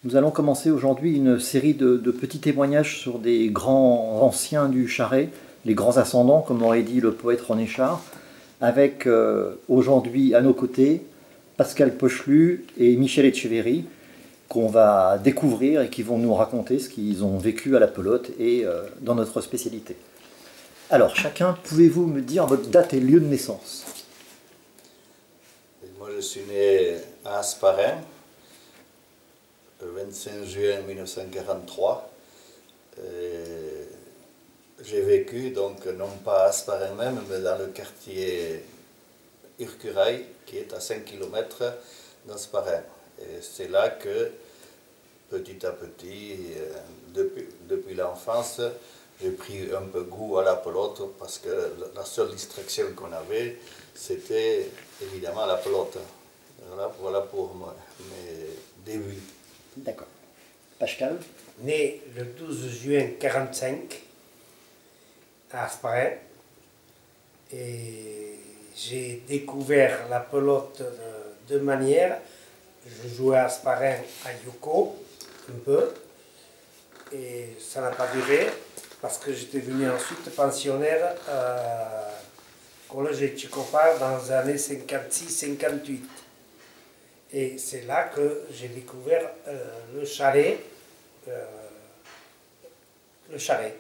Nous allons commencer aujourd'hui une série de petits témoignages sur des grands anciens du Charret, les grands ascendants, comme aurait dit le poète René Char, avec aujourd'hui à nos côtés Pascal Pochelu et Michel Etcheverry, qu'on va découvrir et qui vont nous raconter ce qu'ils ont vécu à la pelote et dans notre spécialité. Alors, chacun, pouvez-vous me dire votre date et lieu de naissance? Moi, je suis né à Hasparren, le 25 juin 1943. J'ai vécu, donc, non pas à Hasparren même, mais dans le quartier Urcurail, qui est à 5 km d'Hasparren. Et c'est là que, petit à petit, depuis l'enfance, j'ai pris un peu goût à la pelote, parce que la seule distraction qu'on avait, c'était évidemment la pelote. Voilà pour moi, mes débuts. D'accord. Pascal? Né le 12 juin 1945 à Hasparren, et j'ai découvert la pelote de deux manières. Je jouais à Hasparren à Yoko un peu, et ça n'a pas duré parce que j'étais venu ensuite pensionnaire au collège de Tchikopar dans les années 56-58. Et c'est là que j'ai découvert le chalet. Le chalet.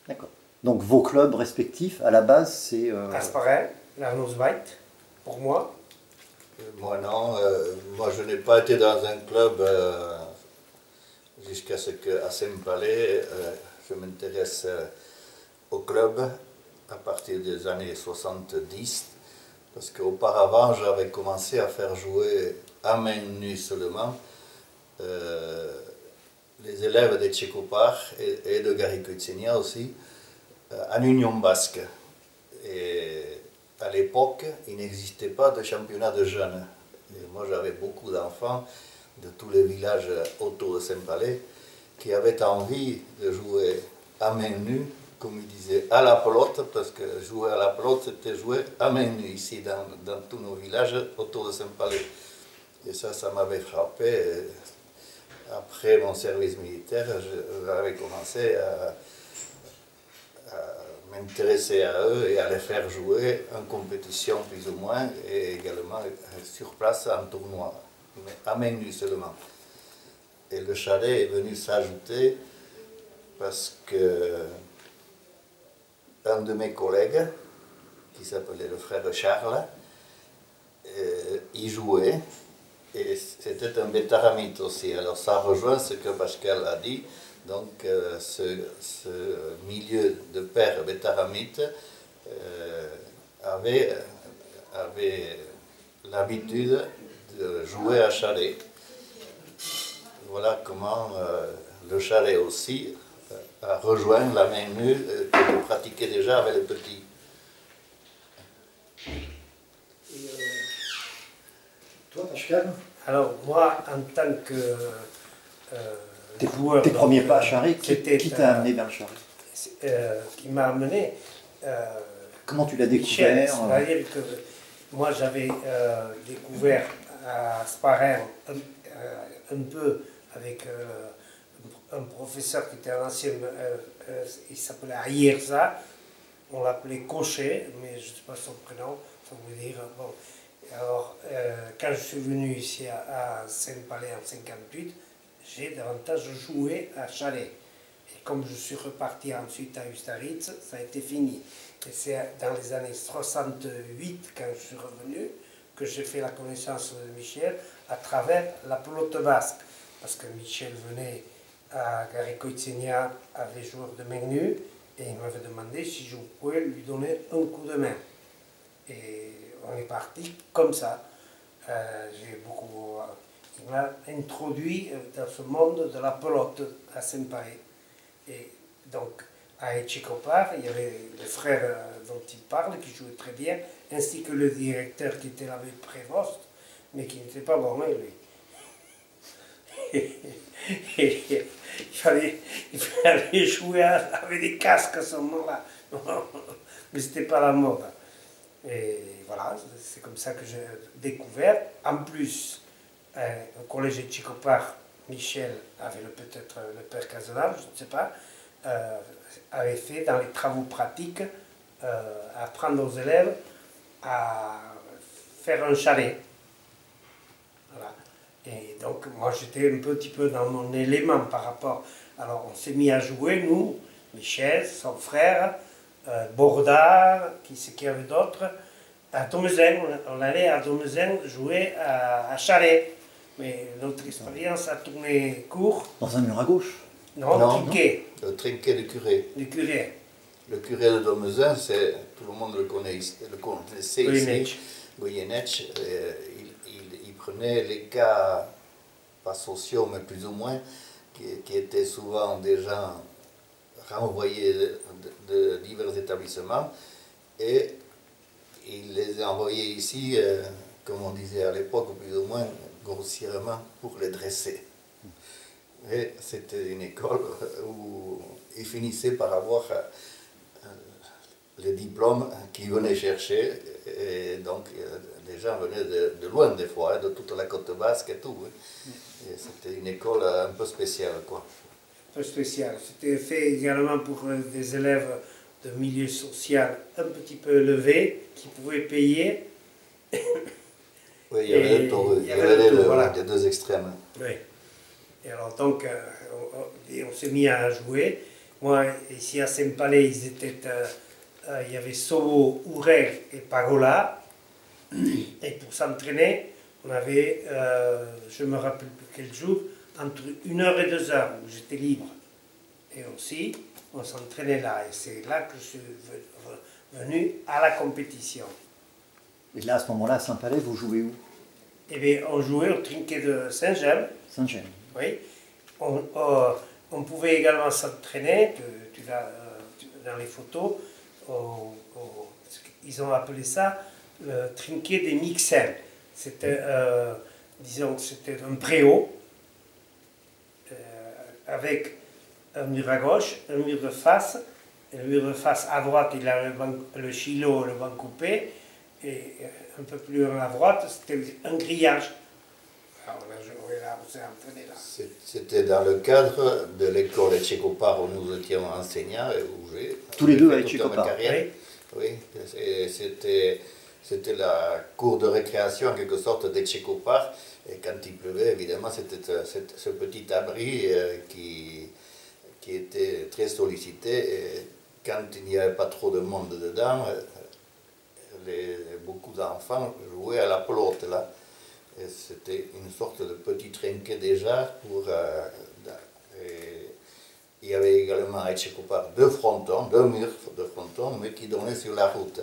D'accord. Donc vos clubs respectifs, à la base, c'est... Hasparren, l'Arnourswijk, pour moi. Moi non, moi je n'ai pas été dans un club jusqu'à ce qu'à Saint-Palais, je m'intéresse au club à partir des années 70, parce qu'auparavant j'avais commencé à faire jouer à main nue seulement les élèves de Tchekopar et de Garikoitsénia aussi, en Union Basque. Et à l'époque, il n'existait pas de championnat de jeunes. Et moi, j'avais beaucoup d'enfants de tous les villages autour de Saint-Palais qui avaient envie de jouer à main nue, comme ils disaient, à la pelote, parce que jouer à la pelote, c'était jouer à main nue ici, dans tous nos villages autour de Saint-Palais. Et ça m'avait frappé. Et après mon service militaire, j'avais commencé à m'intéresser à eux et à les faire jouer en compétition plus ou moins, et également sur place en tournoi, mais à main nue seulement. Et le chalet est venu s'ajouter parce que un de mes collègues, qui s'appelait le frère Charles, y jouait, et c'était un bétaramite aussi. Alors ça rejoint ce que Pascal a dit. Donc ce milieu de père bétaramite avait l'habitude de jouer à chalet. Voilà comment le chalet aussi a rejoint la main nue que je pratiquais déjà avec les petits. Toi, Pascal? Alors moi, en tant que joueur... Tes premiers pas à Charret, c'était, qui t'a amené vers le Charret? qui m'a amené... Comment tu l'as Michel, découvert? c'est-à-dire que moi j'avais découvert à Hasparren un peu avec un professeur qui était un ancien, il s'appelait Ayerza, on l'appelait Cochet, mais je ne sais pas son prénom, ça veut dire... Bon. Alors, quand je suis venu ici à Saint-Palais en 58, j'ai davantage joué à chalet. Et comme je suis reparti ensuite à Ustaritz, ça a été fini. Et c'est dans les années 68, quand je suis revenu, que j'ai fait la connaissance de Michel à travers la pelote basque. Parce que Michel venait à Garikoitsénia avec joueur de main nue, et il m'avait demandé si je pouvais lui donner un coup de main. Et on est parti comme ça. Il m'a introduit dans ce monde de la pelote à Saint-Palais. Et donc, à Etchekopar, il y avait le frère dont il parle, qui jouait très bien, ainsi que le directeur qui était là avec Prévost, mais qui n'était pas bon, lui. Il fallait jouer avec des casques à ce moment-là. Mais ce n'était pas la mode. Et voilà, c'est comme ça que j'ai découvert. En plus, au collège de Tchikopar Michel, avec peut-être le père Cazenave, je ne sais pas, avait fait dans les travaux pratiques, apprendre aux élèves à faire un chalet. Voilà. Et donc moi j'étais un petit peu dans mon élément par rapport. Alors on s'est mis à jouer, nous, Michel, son frère, Borda, qui c'est qu'il y avait d'autres, à Domezen. On allait à Domezen jouer à chalet. Mais notre expérience a tourné court. Dans un mur à gauche? Non, trinquet. Le trinquet du curé. Du curé. Le curé de Domezin, tout le monde le connaît ici, ici, Goyenech. Il prenait les cas, pas sociaux, mais plus ou moins, qui étaient souvent déjà renvoyés de divers établissements, et il les envoyait ici, comme on disait à l'époque, plus ou moins grossièrement, pour les dresser. Et c'était une école où il finissait par avoir les diplômes qu'ils venaient chercher, et donc les gens venaient de loin des fois, de toute la côte basque et tout. Et c'était une école un peu spéciale, quoi. Un peu spéciale. C'était fait également pour des élèves de milieu social un petit peu élevé, qui pouvaient payer. Oui, il y avait le tour, il y avait les deux extrêmes. Oui. Et alors donc, on s'est mis à jouer. Moi, ici à Saint-Palais, il y avait Sobo, Ourel et Pagola. Et pour s'entraîner, on avait, je ne me rappelle plus quel jour, entre 1 heure et 2 heures où j'étais libre. Et aussi, on s'entraînait là. Et c'est là que je suis venu à la compétition. Et là, à ce moment-là, à Saint-Palais, vous jouez où? Eh bien, on jouait au trinquet de Saint-Gemme. Saint-Gemme. Oui. On pouvait également s'entraîner, tu l'as dans les photos, ils ont appelé ça le trinquet des mixins. C'était, disons, c'était un préau avec un mur à gauche, un mur de face. Et le mur de face à droite, il a le chilo, le banc coupé, et un peu plus loin à droite, c'était un grillage. Alors, on a joué là, on s'est entraîné là. C'était dans le cadre de l'école Etchekopar où nous étions enseignants et où j'ai... Tous les deux à Etchekopar. Oui, c'était la cour de récréation en quelque sorte d'Etchekopar. Et quand il pleuvait, évidemment, c'était ce petit abri qui était très sollicité. Et quand il n'y avait pas trop de monde dedans, beaucoup d'enfants jouaient à la pelote là. C'était une sorte de petit trinquet déjà il y avait également à Etchekopar deux murs de frontons, mais qui donnaient sur la route.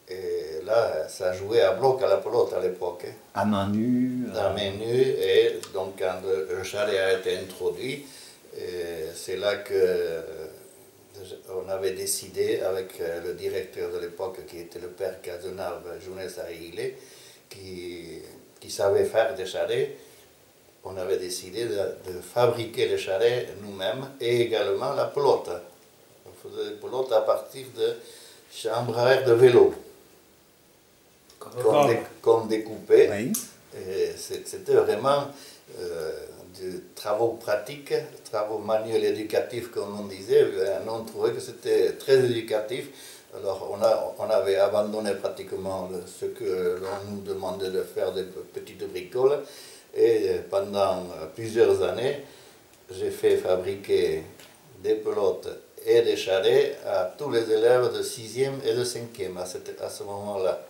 Et là, ça jouait à bloc à la pelote à l'époque. À main nue. À main nue, et donc quand le chalet a été introduit, c'est là que on avait décidé avec le directeur de l'époque, qui était le père Cazenave, Jounès Ariile, qui savait faire des chalets. On avait décidé de fabriquer les chalets nous-mêmes et également la pelote. On faisait des pelotes à partir de chambres à air de vélo, qu'on découpait. Oui. C'était vraiment des travaux pratiques, travaux manuels éducatifs, comme on disait. On trouvait que c'était très éducatif. Alors on avait abandonné pratiquement ce que l'on nous demandait de faire, des petites bricoles. Et pendant plusieurs années, j'ai fait fabriquer des pelotes et des chalets à tous les élèves de 6e et de 5e à ce moment-là.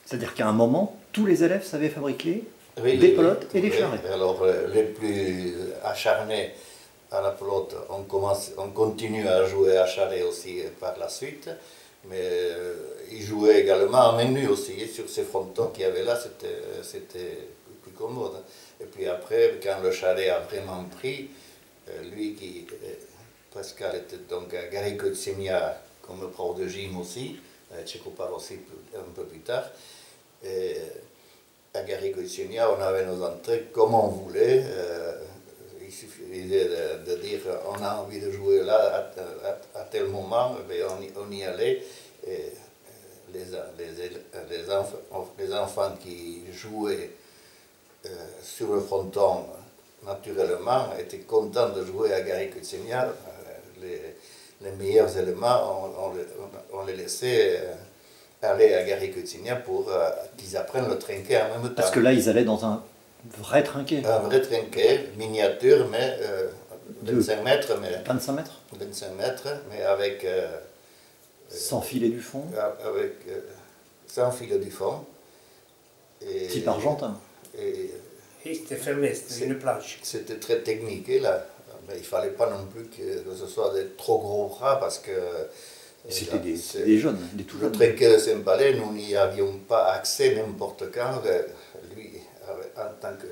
C'est-à-dire qu'à un moment, tous les élèves savaient fabriquer des pelotes et des charrets. Alors les plus acharnés à la pelote, on continue à jouer à chalet aussi par la suite, mais ils jouaient également en main nue aussi, sur ces frontons qu'il y avait là, c'était plus commode. Et puis après, quand le chalet a vraiment pris, Pascal était donc à Garrigues-Seigneur comme prof de gym aussi, à Etchekopar aussi un peu plus tard. Et à Garrigues-Seigneur, on avait nos entrées comme on voulait. Il suffisait de dire on a envie de jouer là à tel moment, on y allait. Et les enfants qui jouaient sur le fronton naturellement, étaient contents de jouer à Gary-Cutsignan. Les meilleurs éléments, on les laissait aller à Gary-Cutsignan pour qu'ils apprennent le trinquet en même temps. Parce que là, ils allaient dans un vrai trinquet. Un vrai trinquet, miniature, mais 25 mètres. 25 mètres 25 mètres, mais avec... sans filet du fond. Avec, sans filet du fond. Et, type argentin. Et c'était fermé, c'était une planche. C'était très technique, et là. Mais il ne fallait pas non plus que ce soit des trop gros bras, parce que... C'était des jeunes, des tout jeunes. Le trinquet de Saint-Palais, nous n'y avions pas accès n'importe quand. Lui, en tant que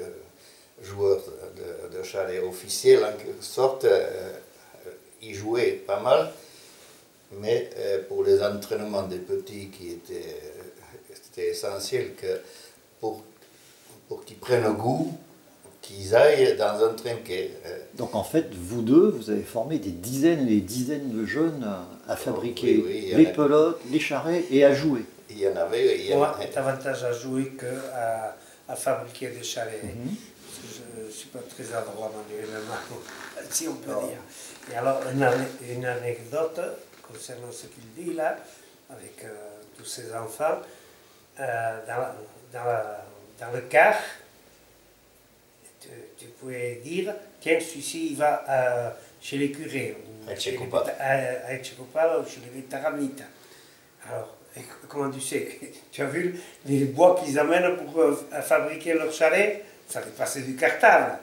joueur de chalet officiel, en quelque sorte, il jouait pas mal. Mais pour les entraînements des petits, c'était essentiel que pour qu'ils prennent goût, qu'ils aillent dans un trinquet. Donc en fait, vous deux, vous avez formé des dizaines et des dizaines de jeunes à fabriquer les pelotes, les charrets et à jouer. Il y en avait. Moi, davantage à jouer qu'à fabriquer des charrets. Je ne suis pas très adroit manuellement, si on peut dire. Et alors, une anecdote concernant ce qu'il dit là, avec tous ces enfants, dans le car, tu pouvais dire, tiens, celui-ci il va chez les curés, ou chez Etchekopar ou chez les Taramnites. Alors, comment tu sais, tu as vu les bois qu'ils amènent pour fabriquer leur chalet, ça dépassait du cartable.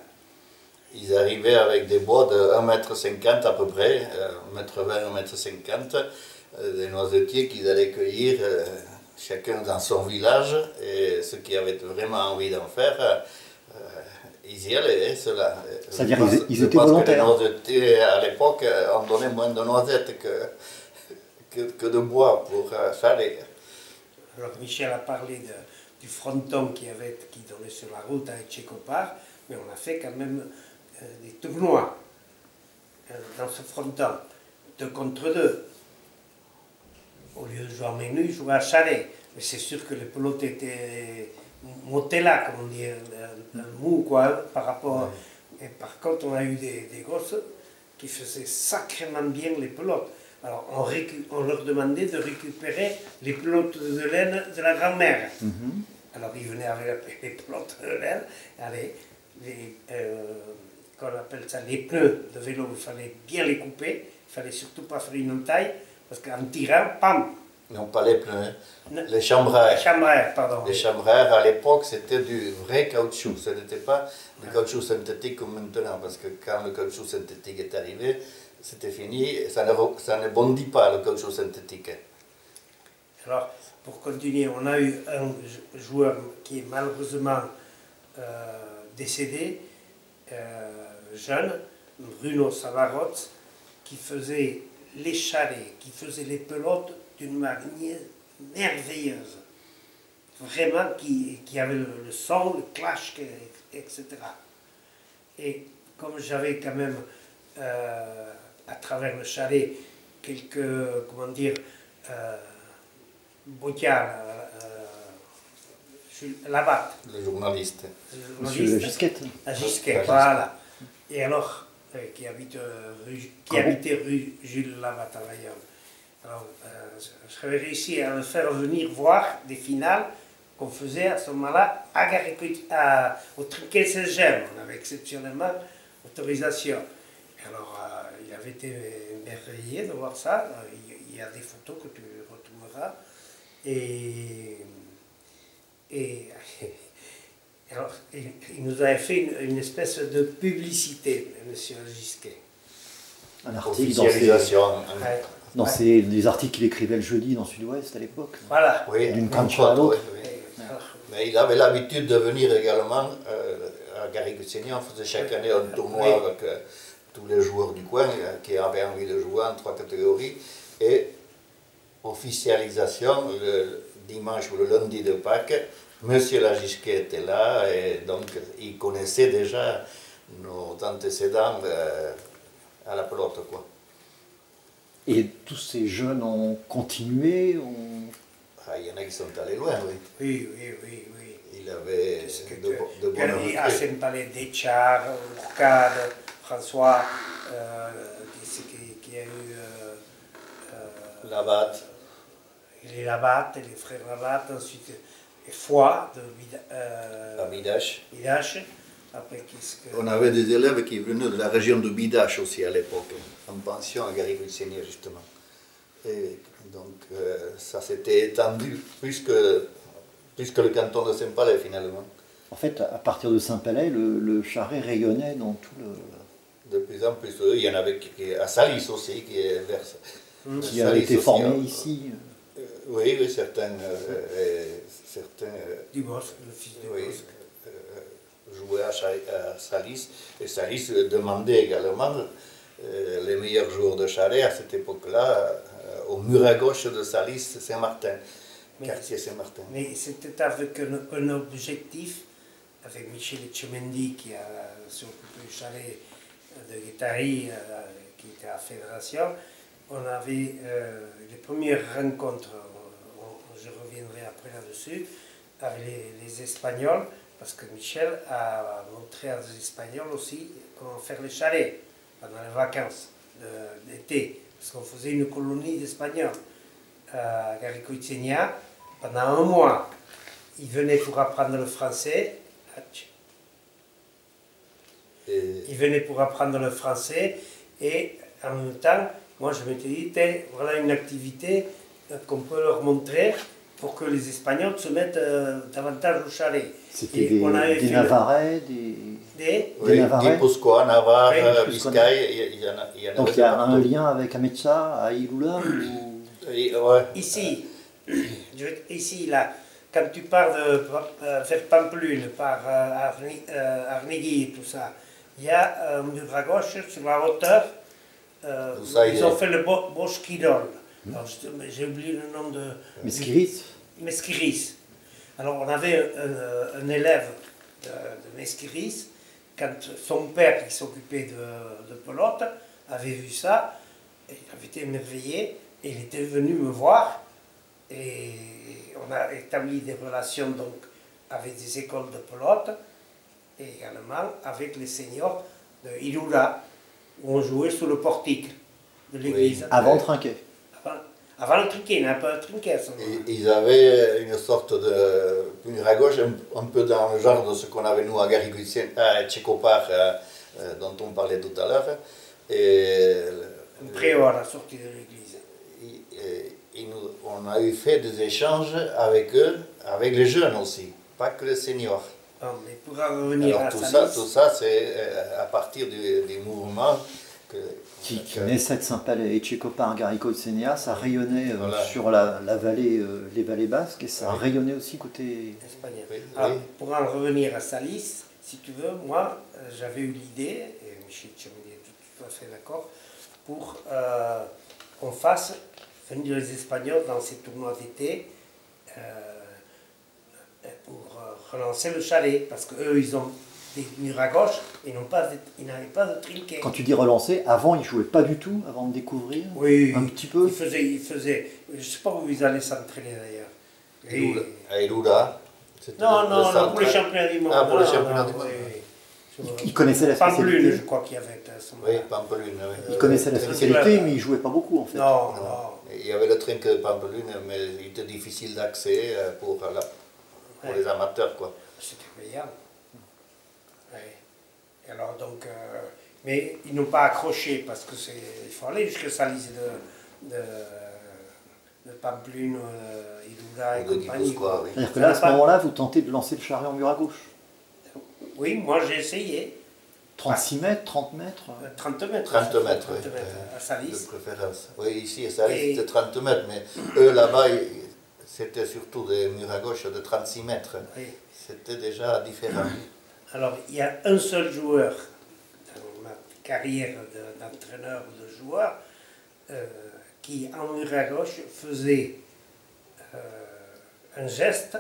Ils arrivaient avec des bois de 1,50 m à peu près, 1,20 m, 1,50 m, des noisetiers qu'ils allaient cueillir chacun dans son village, et ceux qui avaient vraiment envie d'en faire, ils y allaient, cela. C'est-à-dire ils étaient volontaires. Les noisetiers, à l'époque, on donnait moins de noisettes que de bois pour chalet. Alors Michel a parlé du fronton qui donnait sur la route à Etchekopar, mais on a fait quand même des tournois dans ce fronton, 2 contre 2. Au lieu de jouer en menu, ils jouaient à chalet. Mais c'est sûr que les pelotes étaient montées là, comme on dit, un mou, quoi, par rapport... Et par contre, on a eu des gosses qui faisaient sacrément bien les pelotes. Alors, on leur demandait de récupérer les pelotes de laine de la grand-mère. Alors, ils venaient avec les pelotes de laine, qu'on appelle ça les pneus de vélo, il fallait bien les couper, il fallait surtout pas faire une entaille, parce qu'en tirant, pam! Non, pas les pneus, les chambraires. Les chambraires, pardon. Les chambraires, à l'époque, c'était du vrai caoutchouc, ce n'était pas du caoutchouc synthétique comme maintenant, parce que quand le caoutchouc synthétique est arrivé, c'était fini, ça ne bondit pas, le caoutchouc synthétique. Alors, pour continuer, on a eu un joueur qui est malheureusement décédé, jeune, Bruno Savarotz, qui faisait les chalets, qui faisait les pelotes d'une manière merveilleuse. Vraiment, qui avait le son, le clash, etc. Et comme j'avais quand même, à travers le chalet, quelques, comment dire, Boutiard, Labatte. Le journaliste. Monsieur Gisquette. À Gisquette, voilà. Et alors, qui habitait rue Jules Labatte à Bayonne. Alors, j'avais réussi à le faire venir voir des finales qu'on faisait à ce moment-là au Trinquet Saint-Gemme. On avait exceptionnellement autorisation. Et alors, il avait été émerveillé de voir ça. Il y a des photos que tu retrouveras. Et alors, il nous avait fait une espèce de publicité, M. Gisquet. Un article dans des articles qu'il écrivait le jeudi dans Sud-Ouest à l'époque. Voilà. Oui, d'une cancha à l'autre. Oui. Mais il avait l'habitude de venir également à Gary-Cutsignan. On faisait chaque année un tournoi avec tous les joueurs du coin qui avaient envie de jouer en 3 catégories. Et officialisation, le dimanche ou le lundi de Pâques, Monsieur Lagisquet était là et donc il connaissait déjà nos antécédents à la pelote, quoi. Et tous ces jeunes ont continué Il y en a qui sont allés loin, oui. Oui. il avait de bonnes Gagné à recrues. Saint-Palais, Deschard, Bourcade, François, qui a eu Labatt, les Labatt, les frères Labatt, ensuite les Foy de Bidache. Bidache. Après, qu'est-ce que... On avait des élèves qui venaient de la région de Bidache aussi à l'époque, en pension à Garrigou-de-Seigneur justement. Et donc ça s'était étendu plus que le canton de Saint-Palais finalement. En fait, à partir de Saint-Palais, le Charret rayonnait dans tout le... De plus en plus, il y en avait à Salis aussi, qui est vers... qui a été formé ici. Oui, oui, certains Dubosc, le fils de oui, Dubosc. jouaient à Salis, et Salis demandait également les meilleurs joueurs de Charret à cette époque-là, au mur à gauche de Salis, Saint-Martin, quartier Saint-Martin. Mais c'était avec un objectif, avec Michel Etchemendi qui a s'occupé du chalet de Guétari, qui était à la fédération. On avait les premières rencontres, je reviendrai après là-dessus, avec les Espagnols, parce que Michel a montré aux Espagnols aussi comment faire les chalets pendant les vacances d'été, parce qu'on faisait une colonie d'Espagnols à Garrigou-de-Seigneur pendant un mois. Ils venaient pour apprendre le français. Ils venaient pour apprendre le français et en même temps, moi je m'étais dit, voilà une activité qu'on peut leur montrer pour que les Espagnols se mettent davantage au chalet. C'était des Navarrais, des Oui, Navarrais. Guipuscoa, Navarre, Oui, Biscaye, il y en a. Donc il y a un lien avec Ametsa, à Iloula ou... Ouais. Ici, là, quand tu pars vers Pampelune, par Arnegui et tout ça, il y a un mur à gauche, sur la hauteur, ils ont fait le Boschkidol. J'ai oublié le nom de... Mesquiris. Mesquiris. Alors on avait un élève de Mesquiris, quand son père qui s'occupait de pelote avait vu ça, et il avait été émerveillé, et il était venu me voir, et on a établi des relations donc avec des écoles de pelote, et également avec les seniors de Iloula, où on jouait sous le portique de l'église. Oui, avant Trinquet. Avant le trinquet, il n'y a pas de trinquet à ce moment-là. Ils avaient une sorte de mur à gauche, un peu dans le genre de ce qu'on avait nous à Garrigou-de-Seigneur, à Tchécopar, dont on parlait tout à l'heure. Un préau à la sortie de l'église. On a eu fait des échanges avec eux, avec les jeunes aussi, pas que les seniors. Bon, mais pour en revenir Alors, à tout ça, c'est à partir des mouvements qui naissait de Saint-Palais et Tchécopar, Garrigou-de-Seigneur, ça rayonnait voilà. sur la vallée, les vallées basques, et ça rayonnait aussi côté... espagnol. Oui, Alors, oui. pour en revenir à Salis, si tu veux, moi, j'avais eu l'idée, et Michel Tchemeli est tout à fait d'accord, pour qu'on fasse venir les Espagnols dans ces tournois d'été pour relancer le chalet, parce qu'eux, ils ont des murs à gauche, et ils n'avaient pas de trinquet. Quand tu dis relancer, avant ils jouaient pas du tout, avant de découvrir? Oui, un petit peu. Ils faisaient, je ne sais pas où ils allaient s'entraîner d'ailleurs. À Iloula. Non, pour les championnats du monde. Ah, pour les championnats du monde. Ils connaissaient la Pampelune, spécialité. je crois qu'il y avait à ce moment-là. Oui, Pampelune. Oui. Ils connaissaient la spécialité, mais ils jouaient pas beaucoup en fait. Non. Il y avait le trinquet de Pampelune, mais il était difficile d'accès pour les amateurs, quoi. C'était payant. Ouais. Et alors donc, mais ils n'ont pas accroché parce que il faut aller jusqu'à Salis de Pampelune, Iloula et Ou de compagnie. Guipuscoa, oui. C'est-à-dire que là, à ce moment-là, vous tentez de lancer le charret en mur à gauche. Oui, moi j'ai essayé. 36 mètres, 30 mètres 30 mètres. 30 mètres, oui. À Salis. De préférence. Oui, ici, à Salis, c'était 30 mètres, mais eux, là-bas, c'était surtout des murs à gauche de 36 mètres. Oui. C'était déjà différent. Alors, il y a un seul joueur dans ma carrière d'entraîneur ou de joueur qui, en mur à gauche, faisait un geste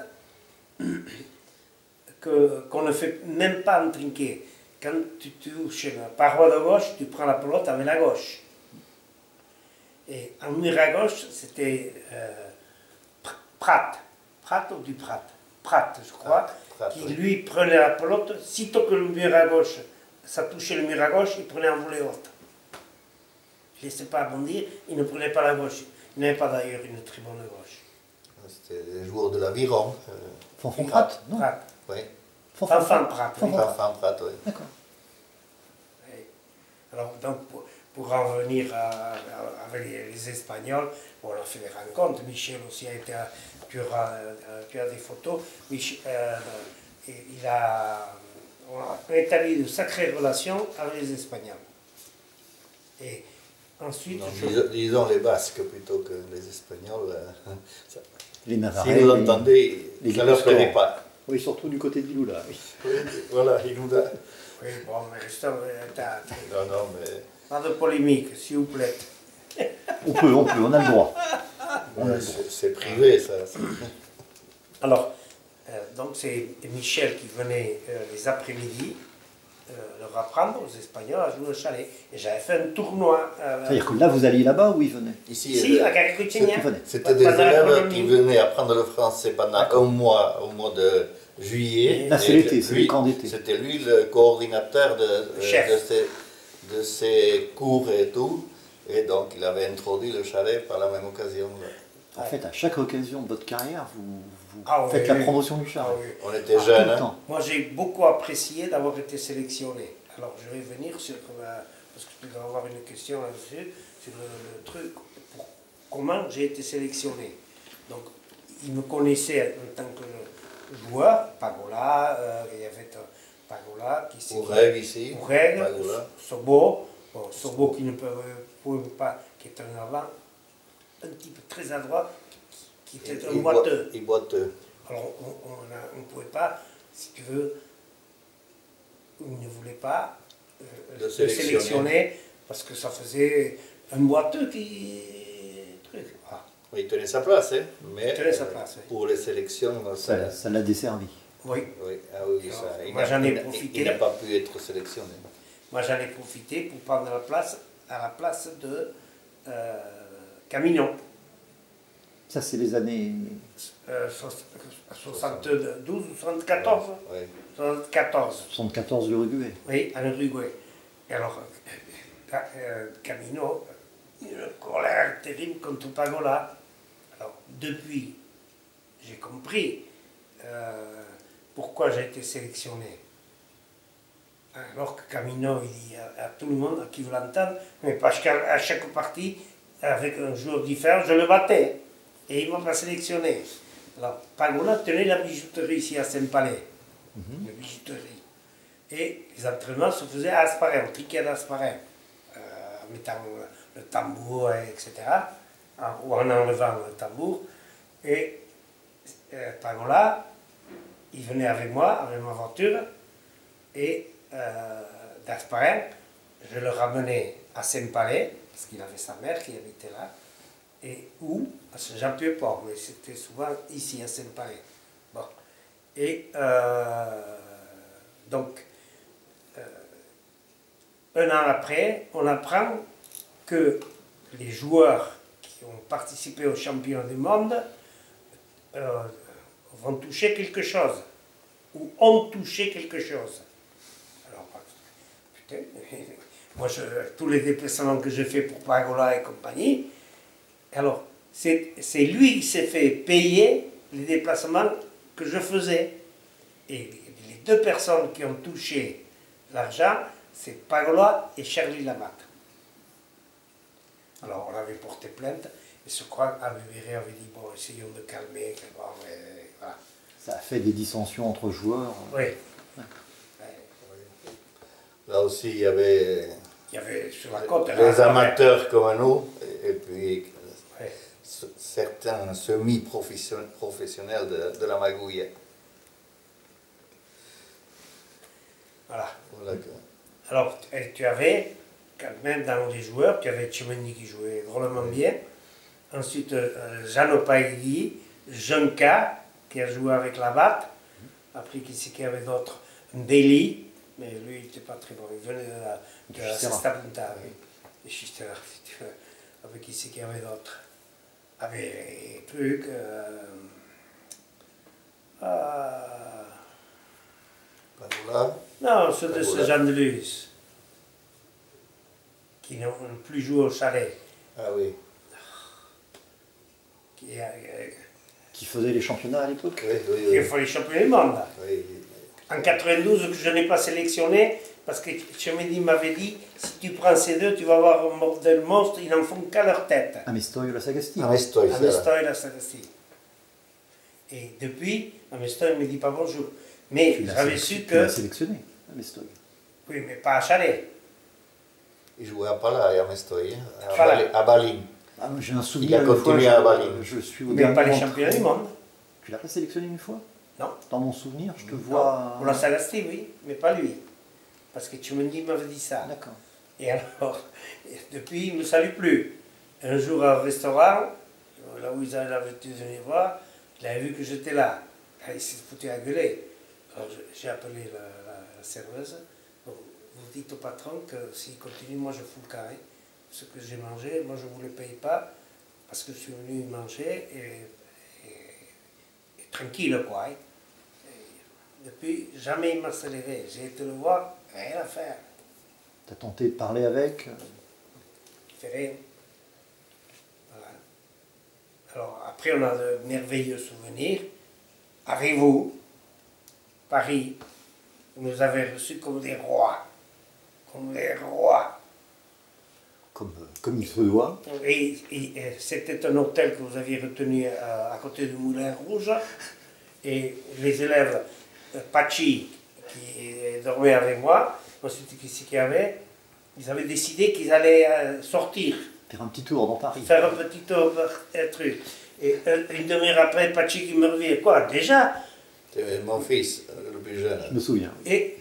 qu'on ne fait même pas en trinquet. Quand tu touches la paroi de gauche, tu prends la pelote avec la gauche. Et en mur à gauche, c'était Prat ou du Prat. Prat, je crois, Prat, qui oui. lui prenait la pelote, sitôt que le mur à gauche, ça touchait le mur à gauche, il prenait en volée haute. Il ne laissait pas bondir, il ne prenait pas la gauche. Il n'avait pas d'ailleurs une tribune gauche. C'était les joueurs de l'Aviron. Fanfan Prat, non? Prat. Oui. Fanfan Prat, oui. Fanfan Prat, oui. D'accord. Oui. Alors, donc, pour en venir avec les Espagnols, bon, on a fait des rencontres. Michel aussi a été. Tu as des photos. Michel, on a établi de sacrées relations avec les Espagnols. Et ensuite. Non, disons les Basques plutôt que les Espagnols. Les Navarrais. Si vous l'entendez, les ça ne leur plaît Guipuscoa. pas. Oui, surtout du côté d'Iloula. Oui. Oui, voilà, il nous a. Oui, bon, mais Non, mais. pas de polémique, s'il vous plaît. On peut, on a le droit. C'est privé, ça. Alors, donc c'est Michel qui venait les après-midi leur apprendre aux Espagnols à jouer au chalet. Et j'avais fait un tournoi. C'est-à-dire que là, vous alliez là-bas ou ils venaient? Ici, à Garicutinia. C'était des élèves qui venaient apprendre le français pendant un mois, au mois de juillet. Là, c'est l'été, c'est le camp d'été. C'était lui le coordinateur de ces cours et tout. Et donc, il avait introduit le chalet par la même occasion. En fait, à chaque occasion de votre carrière, vous Ah faites oui, la oui. promotion du chalet. Ah oui. On était Tout jeunes. le Hein. temps. Moi, j'ai beaucoup apprécié d'avoir été sélectionné. Alors, je vais venir sur, parce que tu dois avoir une question là-dessus, sur le truc, comment j'ai été sélectionné. Donc, ils me connaissaient en tant que joueur, Pagola, il y avait Pagola, qui Oureg ici. Oureg, Pagola. Sobo, bon, Sobo qui ne pouvait pas, qui est un avant, un type très adroit, qui était un boiteux. Il boiteux. Alors, on ne pouvait pas, si tu veux, il ne voulait pas Le sélectionner parce que ça faisait un boiteux qui. Truc. Voilà. Oui, il tenait sa place, hein, mais Il tenait sa place, oui. pour les sélections, Ça l'a desservi. Oui. oui, ah oui, Alors, ça, moi, j'en ai profité. il n'a pas pu être sélectionné. Moi, j'en ai profité pour prendre la place à la place de Camino. Ça, c'est les années... 72 ou 74. Oui. 74. 74 l'Uruguay. Oui, en Uruguay. Et alors, Camino, une colère terrible contre Pagola. Alors, depuis, j'ai compris pourquoi j'ai été sélectionné. Alors que Camino, il dit à tout le monde, à qui veut l'entendre, mais parce qu'à chaque partie, avec un joueur différent, je le battais. Et il ne m'a pas sélectionné. Alors, Pagola tenait la bijouterie ici à Saint-Palais. Une bijouterie. Et les entraînements se faisaient à Asparin, au piquet d'Asparin, en mettant le tambour, etc., ou en enlevant le tambour. Et Pagola, il venait avec moi, avec ma voiture, et d'Asparin, je le ramenais à Saint-Palais, parce qu'il avait sa mère qui habitait là, et où, à Saint-Jean-Pied-Port, mais c'était souvent ici à Saint-Palais. Bon. Et donc, un an après, on apprend que les joueurs qui ont participé aux championnats du monde vont toucher quelque chose, ou ont touché quelque chose. Alors, putain, moi, tous les déplacements que j'ai fait pour Pagola et compagnie, alors, c'est lui qui s'est fait payer les déplacements que je faisais. Et les deux personnes qui ont touché l'argent, c'est Pagola et Charlie Lamarck. Alors, on avait porté plainte, et je crois qu'Abbé avait dit, bon, essayons de calmer, bon, voilà. Ça a fait des dissensions entre joueurs. Oui. Là aussi, il y avait sur la côte, les amateurs comme nous, et puis ouais. certains semi-professionnels de la magouille. Voilà. Voilà que... Alors, tu avais, quand même dans les joueurs, tu avais Tchemendi qui jouait drôlement bien. Ensuite, Jean Paigui, Junka, qui a joué avec la batte. Après, qui c'est qu'il y avait d'autres? Mbeli, mais lui, il n'était pas très bon. Il venait de la Sesta Punta, oui. Et Chistera, si tu veux. Avec qui c'est qu'il y avait d'autres? Avec trucs. Pagola. Non, ceux de Pagola. ce Jean de Luz, qui n'ont plus joué au chalet. Ah oui. Qui faisait les championnats à l'époque. Oui, oui, qui oui. font les championnats du monde. Oui. En 92, que je n'ai pas sélectionné, parce que Chemedi m'avait dit, si tu prends ces deux, tu vas voir un modèle monstre, ils n'en font qu'à leur tête. Amestoy ou la Sagasti. Amestoy, c'est là. Amestoy, la Sagasti. Et depuis, Amestoy ne me dit pas bonjour. Mais j'avais su Tu l'as que... sélectionné, Amestoy. Oui, mais pas à Chalet. Il jouait à Pala et à Amestoy, Pala. à Balin. Ah, j'ai un souvenir. Il a une fois, continué à Bali. je suis au Mais dernier pas les entrée. championnats du monde. Tu l'as pas sélectionné une fois? Non. Dans mon souvenir, je te Non. vois. Pour la Sagasti, oui, mais pas lui. Parce que Chemedi m'avait dit ça. D'accord. Et alors, depuis, il ne me salue plus. Un jour, au restaurant, là où ils avaient été venir voir, il avait vu que j'étais là. Ah, il s'est foutu à gueuler. Alors, j'ai appelé la serveuse. Bon, vous dites au patron que s'il continue, moi je fous le carré. Ce que j'ai mangé, moi je ne vous le paye pas, parce que je suis venu manger et tranquille, quoi. Hein. Et depuis, jamais il m'a célébré. J'ai été le voir, rien à faire. Tu as tenté de parler avec. Il fait rien. Voilà. Alors après, on a de merveilleux souvenirs. Avec vous, Paris, vous nous avez reçus comme des rois. Comme des rois. Comme il se doit. Et c'était un hôtel que vous aviez retenu à côté du Moulin Rouge. Et les élèves, Pachi, qui dormait avec moi, ensuite qui qu'il y avait, ils avaient décidé qu'ils allaient sortir. Faire un petit tour dans Paris. Faire un petit tour, un truc. Et une demi-heure après, Pachi qui me revient. Quoi, déjà? C'est mon fils, le plus jeune. Je me souviens. Mais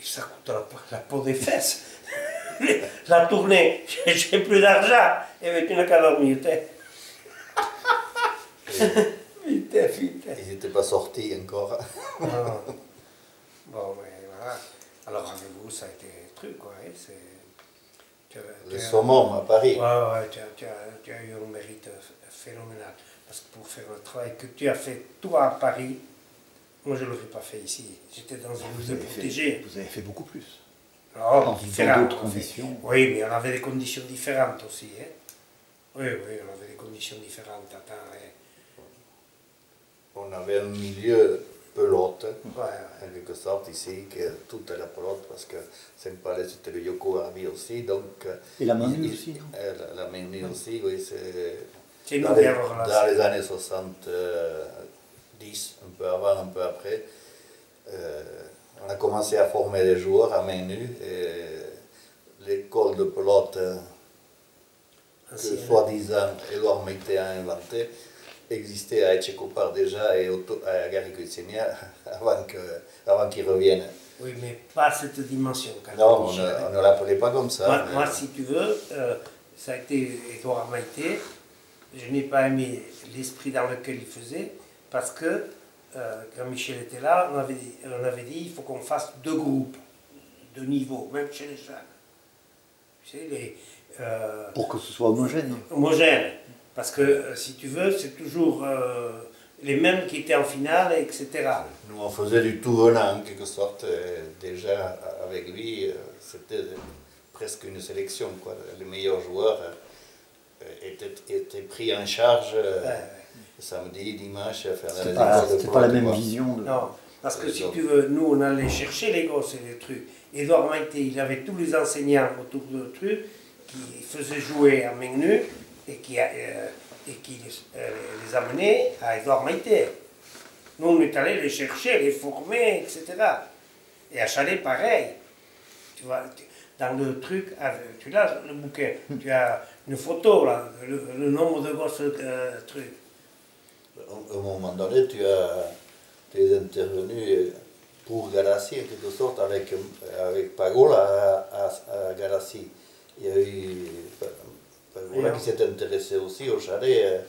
ça coûte la peau des fesses. La tournée, j'ai plus d'argent. Et avec une qu'à dormir. Vite. Ils n'étaient pas sortis encore. Non. Bon, mais voilà. Alors avec vous, ça a été un truc, quoi. Hein. Le summum à Paris. Ouais, tu as eu un mérite phénoménal. Parce que pour faire le travail que tu as fait, toi, à Paris, moi, je ne l'aurais pas fait ici. J'étais dans une musée protégée. Vous avez fait beaucoup plus. Oh, Dans différent, d'autres en fait. conditions. Oui, mais on avait des conditions différentes aussi. Hein. Oui, on avait des conditions différentes. Attends, hein. On avait un milieu pelote, Ouais. en quelque sorte, ici, que tout est la pelote, parce que Saint-Palais, c'était le Yoko Arabi aussi, donc... Et la main nue aussi, non? La main nue aussi, oui, c'est... C'est une Dans les, nouvelle relation. dans les années 70, un peu avant, un peu après, on a commencé à former des joueurs à main nue, et l'école de pelote que soi-disant Édouard Maïté a inventée existait à Etchekopar déjà et à Garrigues-Coitzinia avant qu'ils reviennent. Oui, mais pas cette dimension. Quand Non, on même. ne l'appelait pas comme ça. Moi, si tu veux, ça a été Édouard Maïté. Je n'ai pas aimé l'esprit dans lequel il faisait, parce que quand Michel était là, on avait dit il faut qu'on fasse deux groupes de niveau, même chez les jeunes. Tu sais, Pour que ce soit homogène. homogène. Parce que, si tu veux, c'est toujours les mêmes qui étaient en finale, etc. Nous, on faisait du tout venant, en quelque sorte. Déjà, avec lui, c'était presque une sélection, quoi. Les meilleurs joueurs étaient pris en charge samedi, dimanche, à faire C'était pas la même vision. Non, parce que si tu veux, nous, on allait chercher les gosses et les trucs. Édouard Maïté, il avait tous les enseignants autour de trucs qui faisaient jouer à main nue et qui les amenaient à Édouard Maïté. Nous, on est allés les chercher, les former, etc. Et à Chalet, pareil. Tu vois, dans le truc, tu as le bouquin, tu as une photo, là, le nombre de gosses, trucs. À un moment donné, tu es intervenu pour Galassi, en quelque sorte, avec Pagola à Galassi. Il y a eu Pagola qui s'est intéressé aussi au chalet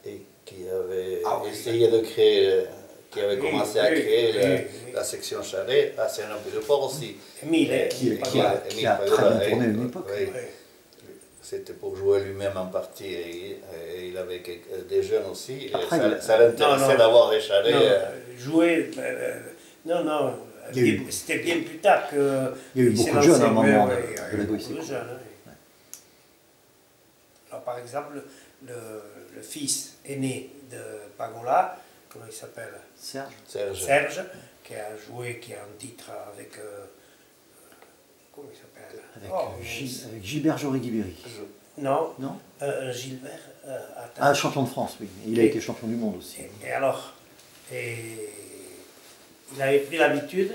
et qui avait essayé de créer, qui avait commencé à créer la section chalet à Saint-Jean-Pied-de-Port aussi. Émile, Qui a très bien tourné à une époque. Oui. c'était pour jouer lui-même en partie et il avait des jeunes aussi. Après, ça l'intéressait d'avoir des chalets. Jouer, non, c'était bien plus tard que. Il y a eu beaucoup de jeunes à un moment de la beaucoup de jeunes, oui. Alors, par exemple, le fils aîné de Pagola, comment il s'appelle? Serge, qui a joué, qui a un titre avec. Comment il s'appelle? Avec Gilbert Jory-Guibéry. Non, Non Gilbert. Ah, champion de France, oui. Il a été champion du monde aussi. Et alors, il avait pris l'habitude